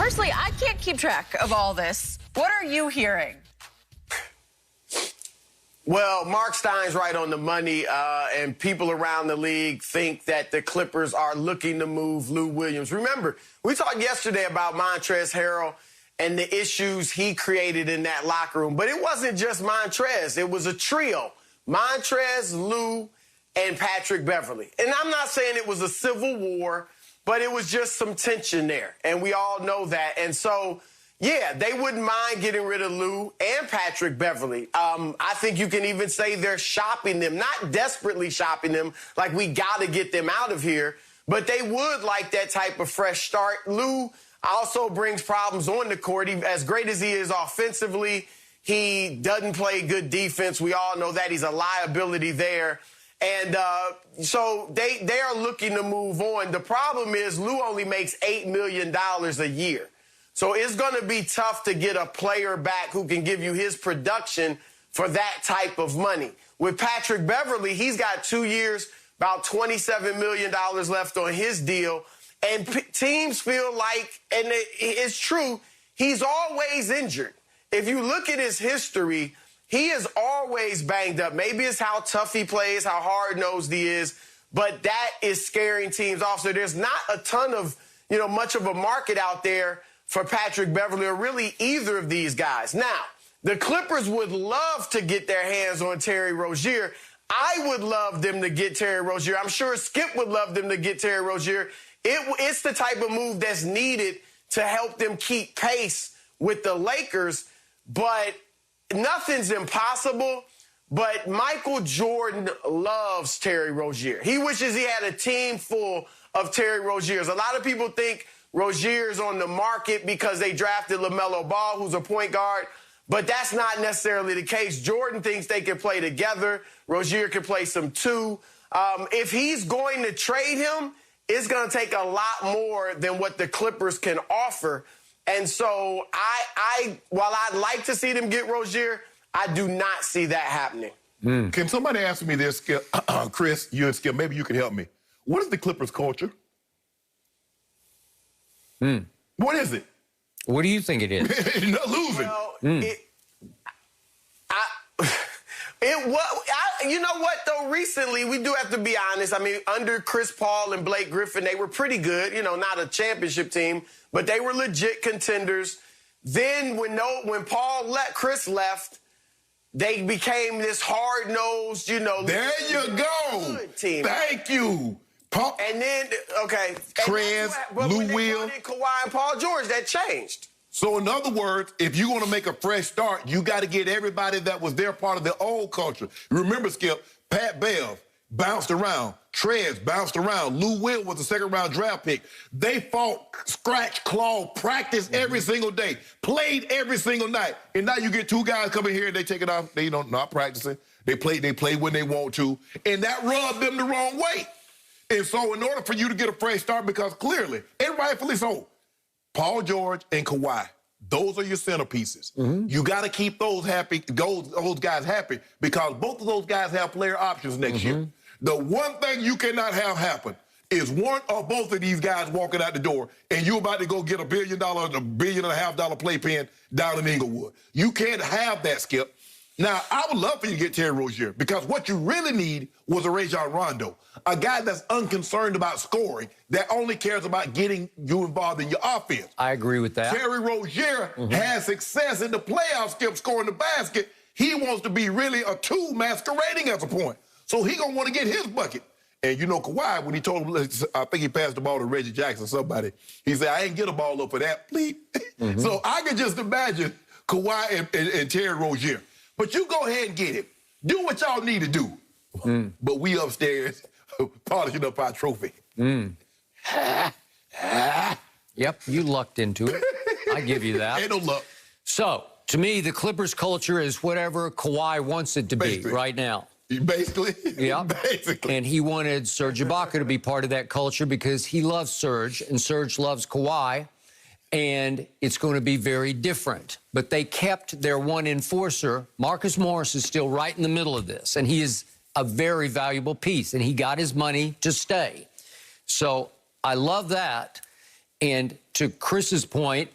Personally, I can't keep track of all this. What are you hearing? Well, Mark Stein's right on the money, and people around the league think that the Clippers are looking to move Lou Williams. Remember, we talked yesterday about Montrezl Harrell and the issues he created in that locker room. But it wasn't just Montrezl. It was a trio. Montrezl, Lou, and Patrick Beverley. And I'm not saying it was a civil war, but it was just some tension there. And we all know that. And so, yeah, they wouldn't mind getting rid of Lou and Patrick Beverley. I think you can even say they're shopping them, not desperately shopping them, like we got to get them out of here, but they would like that type of fresh start. Lou also brings problems on the court. As great as he is offensively, he doesn't play good defense. We all know that. He's a liability there. And so they are looking to move on. The problem is Lou only makes $8 million a year. So it's going to be tough to get a player back who can give you his production for that type of money. With Patrick Beverley, he's got 2 years, about $27 million left on his deal. And teams feel like, and it's true, he's always injured. If you look at his history, he is always banged up. Maybe it's how tough he plays, how hard-nosed he is, but that is scaring teams off. So there's not a ton of, much of a market out there for Patrick Beverley or really either of these guys. Now, the Clippers would love to get their hands on Terry Rozier. I would love them to get Terry Rozier. I'm sure Skip would love them to get Terry Rozier. It's the type of move that's needed to help them keep pace with the Lakers, but nothing's impossible. But Michael Jordan loves Terry Rozier. He wishes he had a team full of Terry Roziers. A lot of people think Rozier's on the market because they drafted LaMelo Ball, who's a point guard, but that's not necessarily the case. Jordan thinks they can play together. Rozier can play some too. If he's going to trade him, it's going to take a lot more than what the Clippers can offer. And so while I'd like to see them get Rozier, I do not see that happening. Can somebody answer me this, Skip? Chris, you and Skip, maybe you can help me. What is the Clippers culture? What is it? What do you think it is? Not losing. Well, you know what, though? Recently, we do have to be honest. I mean, under Chris Paul and Blake Griffin, they were pretty good. Not a championship team, but they were legit contenders. Then when Chris left, they became this hard-nosed, There you go. Team. Thank you. Paul. And then, okay. Trez, Lou Will. Kawhi and Paul George, that changed. So in other words, if you're going to make a fresh start, you got to get everybody that was there part of the old culture. Remember, Skip, Pat Bev bounced around. Trez bounced around. Lou Will was a second-round draft pick. They fought, scratch, claw, practiced every single day, played every single night. And now you get two guys coming here and they take it off. They not practicing. They play when they want to. And that rubbed them the wrong way. And so in order for you to get a fresh start, because clearly, and rightfully so, Paul George and Kawhi, those are your centerpieces. You got to keep those happy, those guys happy, because both of those guys have player options next year. The one thing you cannot have happen is one or both of these guys walking out the door and you're about to go get $1 billion, $1.5 billion playpen down in Inglewood. You can't have that, Skip. Now, I would love for you to get Terry Rozier, because what you really need was a Rajon Rondo, a guy that's unconcerned about scoring, that only cares about getting you involved in your offense. I agree with that. Terry Rozier has success in the playoffs, Skip, scoring the basket. He wants to be really a two masquerading as a point. So he going to want to get his bucket. And Kawhi, when he told him, I think he passed the ball to Reggie Jackson, somebody, he said, I ain't get a ball up for that, please. So I can just imagine Kawhi and Terry Rozier. But you go ahead and get it. Do what y'all need to do. But we upstairs polishing up our trophy. Yep, you lucked into it. I give you that. Ain't no luck. So, to me, the Clippers culture is whatever Kawhi wants it to be right now. Basically. Yeah. Basically. And he wanted Serge Ibaka to be part of that culture because he loves Serge, and Serge loves Kawhi. And it's going to be very different. But they kept their one enforcer. Marcus Morris is still right in the middle of this, and he is a very valuable piece, and he got his money to stay. So I love that. And to Chris's point,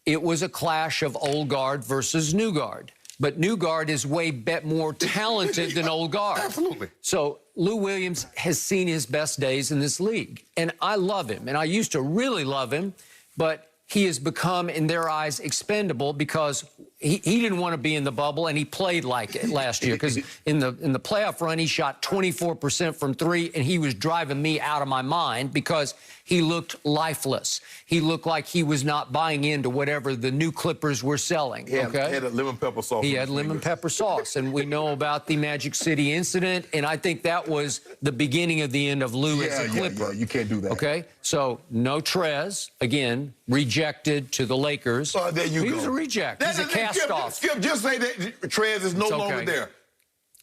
it was a clash of old guard versus new guard. But new guard is way more talented than old guard. Absolutely. So Lou Williams has seen his best days in this league. And I love him. And I used to really love him. But he has become, in their eyes, expendable because he didn't want to be in the bubble, and he played like it last year. Because in the playoff run, he shot 24% from three, and he was driving me out of my mind because he looked lifeless. He looked like he was not buying into whatever the new Clippers were selling. He had a lemon pepper sauce. He had lemon pepper sauce, and we know about the Magic City incident, and I think that was the beginning of the end of Lou as a Clipper. Yeah, you can't do that. Okay, so no Trez, again, rejected to the Lakers. There you go. He was a reject. He's a cast-off. Skip, just say that Trez is no longer there.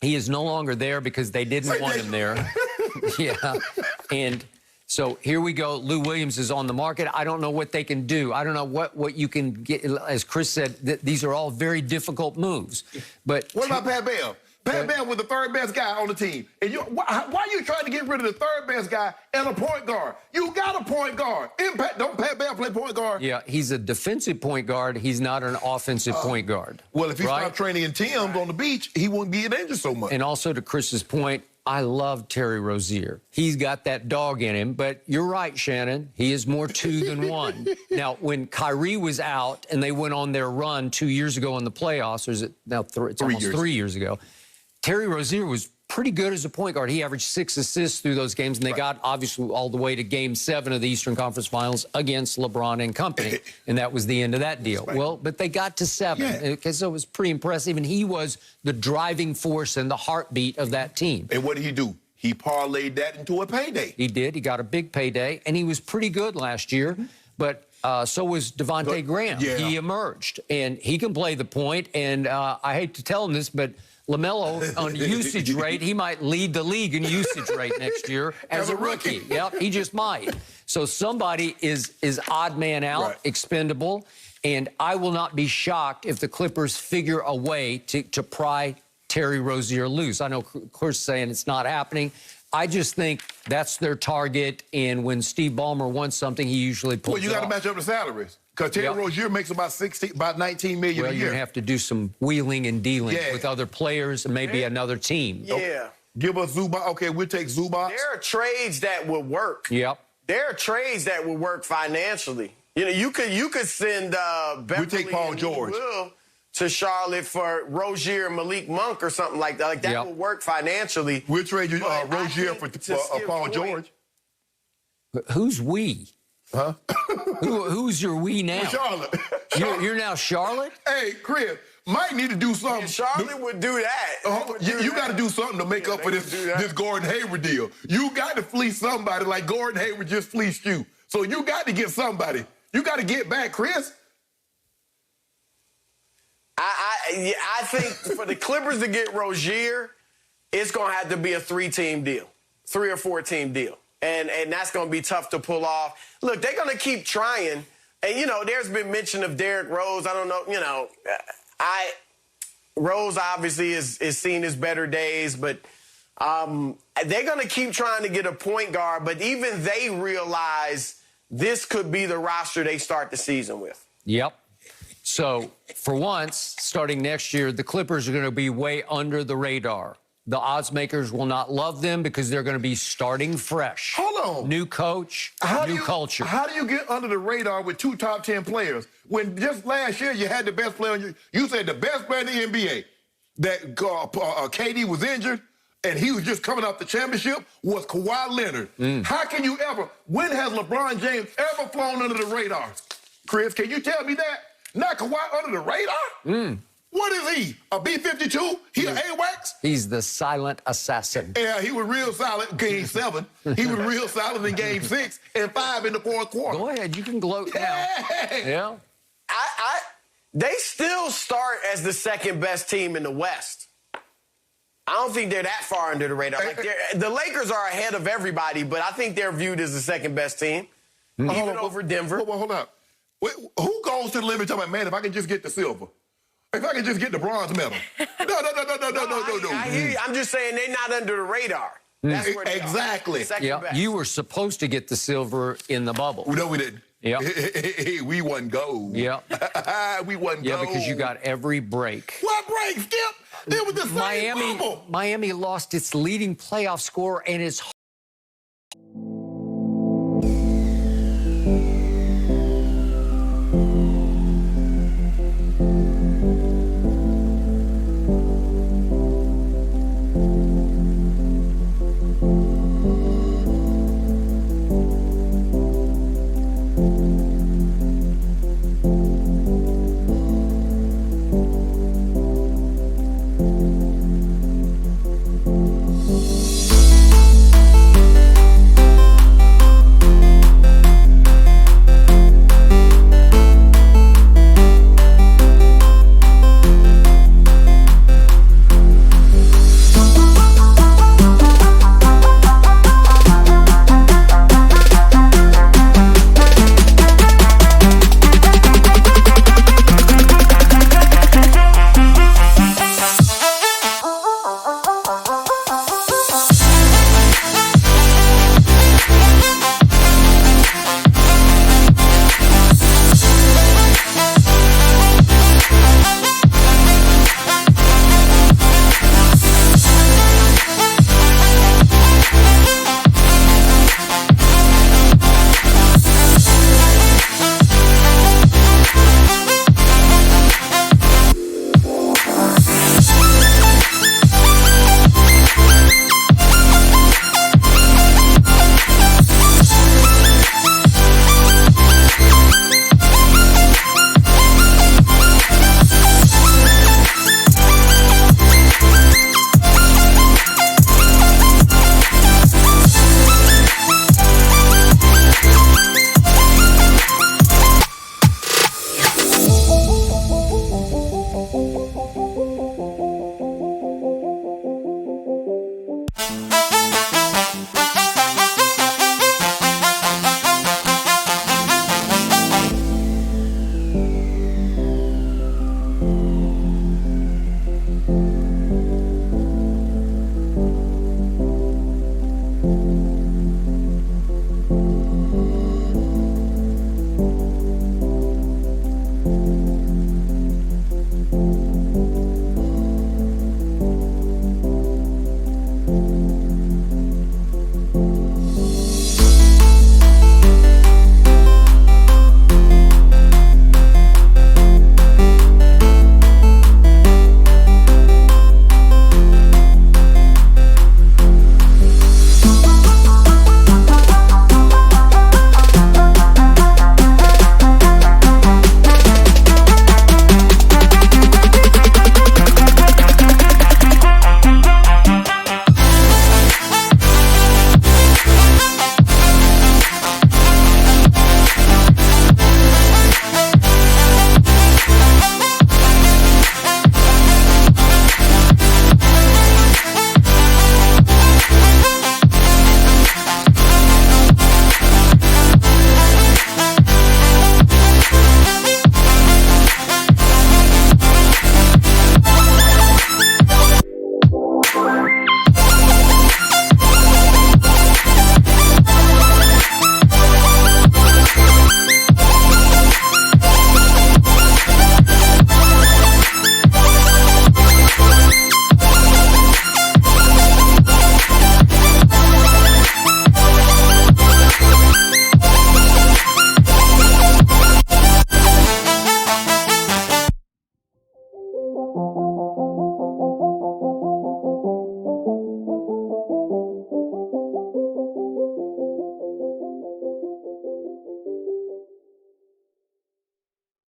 He is no longer there because they didn't want him there. Yeah, and so here we go. Lou Williams is on the market. I don't know what they can do. I don't know what you can get. As Chris said, these are all very difficult moves. But what about Pat Bev? Pat Bev was the third best guy on the team. And why are you trying to get rid of the third best guy and a point guard? You got a point guard. Don't Pat Bev play point guard? Yeah, he's a defensive point guard. He's not an offensive point guard. Well, if he stopped training in Tim's on the beach, he wouldn't be injured so much. And also to Chris's point, I love Terry Rozier. He's got that dog in him, but you're right, Shannon. He is more two than one. Now, when Kyrie was out and they went on their run 2 years ago in the playoffs, or is it now it's almost 3 years ago, Terry Rozier was pretty good as a point guard. He averaged 6 assists through those games, and they got, obviously, all the way to Game 7 of the Eastern Conference Finals against LeBron and company, and that was the end of that deal. Well, but they got to 7, because it was pretty impressive, and he was the driving force and the heartbeat of that team. And what did he do? He parlayed that into a payday. He did. He got a big payday, and he was pretty good last year, but so was Devontae Graham. Yeah. He emerged, and he can play the point, and I hate to tell him this, but LaMelo, on usage rate, he might lead the league in usage rate next year as a rookie. Yep, he just might. So somebody is odd man out, expendable, and I will not be shocked if the Clippers figure a way to pry Terry Rozier loose. I know Chris saying it's not happening. I just think that's their target, and when Steve Ballmer wants something, he usually pulls it off. Well, you got to match up the salaries. Because Terry Rozier makes about $19 million a year. Well, you're going to have to do some wheeling and dealing with other players and maybe another team. Yeah. Give us Zubac. Okay, we'll take Zubac. There are trades that would work. Yep. There are trades that would work financially. You know, you could send Beverly we take Paul George to Charlotte for Rozier and Malik Monk or something like that. Like that would work financially. We'll trade you Rozier for Paul George. Who's we? Huh? Who's your we now? Charlotte. You're now Charlotte? Hey, Chris, Mike need to do something. And Charlotte would do that. You got to do something to make up for this Gordon Hayward deal. You got to fleece somebody like Gordon Hayward just fleeced you. So you got to get somebody. You got to get back, Chris. I think for the Clippers to get Rozier, it's going to have to be a 3-team deal, 3 or 4-team deal. And that's going to be tough to pull off. Look, they're going to keep trying. And, you know, there's been mention of Derrick Rose. I don't know, you know, Rose obviously is seen his better days, but they're going to keep trying to get a point guard. But even they realize this could be the roster they start the season with. Yep. So, for once, starting next year, the Clippers are going to be way under the radar. The odds makers will not love them because they're going to be starting fresh. Hold on. New coach, new culture. How do you get under the radar with 2 top 10 players when just last year you had the best player? You said the best player in the NBA, that KD was injured and he was just coming off the championship, was Kawhi Leonard. How can you ever, when has LeBron James ever flown under the radar? Chris, can you tell me that? Not Kawhi under the radar? What is he? A B-52? He an AWACS? He's the silent assassin. Yeah, he was real solid in Game 7. He was real solid in Game 6 and 5 in the 4th quarter. Go ahead. You can gloat now. Yeah. They still start as the second best team in the West. I don't think they're that far under the radar. Like the Lakers are ahead of everybody, but I think they're viewed as the second best team, even over Denver. Hold up. Who goes to the limit talking about, man, if I can just get the silver? If I can just get the bronze medal. No. I hear you. I'm just saying they're not under the radar. That's where they exactly. are. Second best. You were supposed to get the silver in the bubble. No, we didn't. Yeah. We won gold. Yeah. We won gold. Yeah, because you got every break. What break, Skip? It was the same bubble. Miami lost its leading playoff scorer and its